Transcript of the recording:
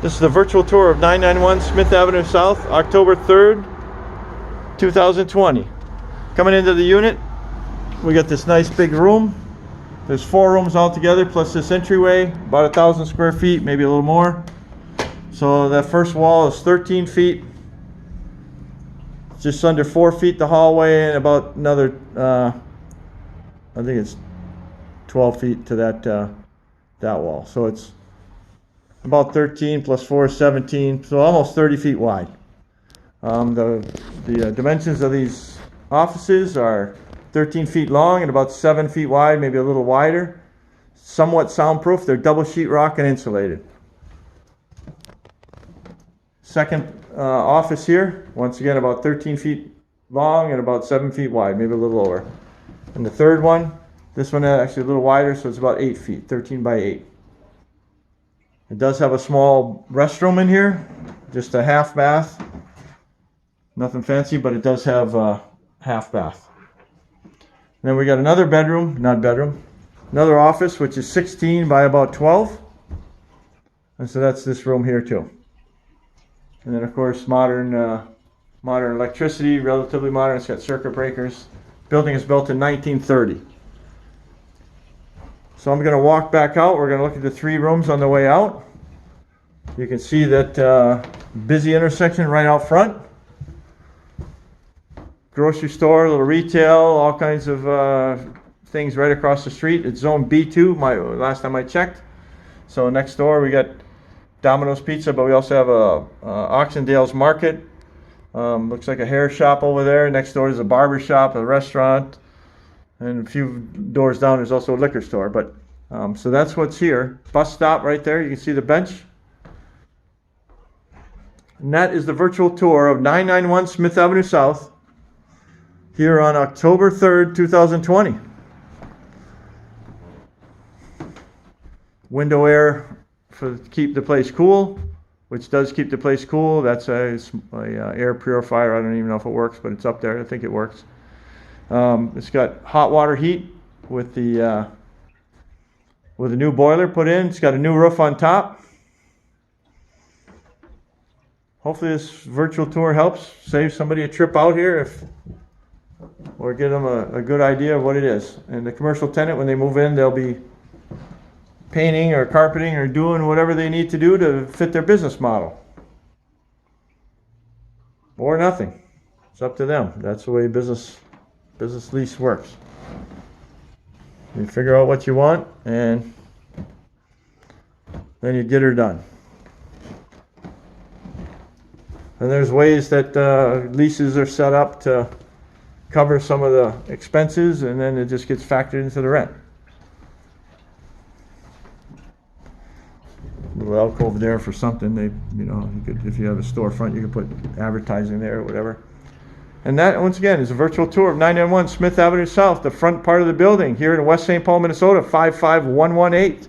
This is the virtual tour of 991 Smith Avenue South, October 3rd, 2020. Coming into the unit, we got this nice big room. There's 4 rooms altogether, plus this entryway, about 1,000 square feet, maybe a little more. So that first wall is 13 feet. Just under 4 feet the hallway, and about another, I think it's 12 feet to that wall. So it's about 13 plus 4 is 17, so almost 30 feet wide. The dimensions of these offices are 13 feet long and about 7 feet wide, maybe a little wider. Somewhat soundproof. They're double sheetrock and insulated. Second office here, once again about 13 feet long and about 7 feet wide, maybe a little lower. And the third one, this one actually a little wider, so it's about 8 feet, 13 by 8. It does have a small restroom in here, just a half bath. Nothing fancy, but it does have a half bath. And then we got another bedroom, another office, which is 16 by about 12. And so that's this room here too. And then of course modern electricity, relatively modern. It's got circuit breakers. Building is built in 1930. So I'm going to walk back out. We're going to look at the 3 rooms on the way out. You can see that busy intersection right out front. Grocery store, a little retail, all kinds of things right across the street. It's zone B2, last time I checked. So next door we got Domino's Pizza, but we also have a Oxendale's Market. Looks like a hair shop over there. Next door is a barber shop, a restaurant. And a few doors down there's also a liquor store. But so that's what's here. Bus stop right there. You can see the bench. And that is the virtual tour of 991 Smith Avenue South here on October 3rd, 2020. Window air to keep the place cool, which does keep the place cool. That's a air purifier. I don't even know if it works, but it's up there. I think it works. It's got hot water heat with a new boiler put in. It's got a new roof on top. Hopefully this virtual tour helps save somebody a trip out here, or give them a good idea of what it is. And the commercial tenant, when they move in, they'll be painting or carpeting or doing whatever they need to do to fit their business model. Or nothing. It's up to them. That's the way business lease works. You figure out what you want, and then you get her done. And there's ways that leases are set up to cover some of the expenses, and then it just gets factored into the rent. A little alcove there for something. If you have a storefront, you can put advertising there or whatever. And that, once again, is a virtual tour of 991 Smith Avenue South, the front part of the building here in West St. Paul, Minnesota, 55118.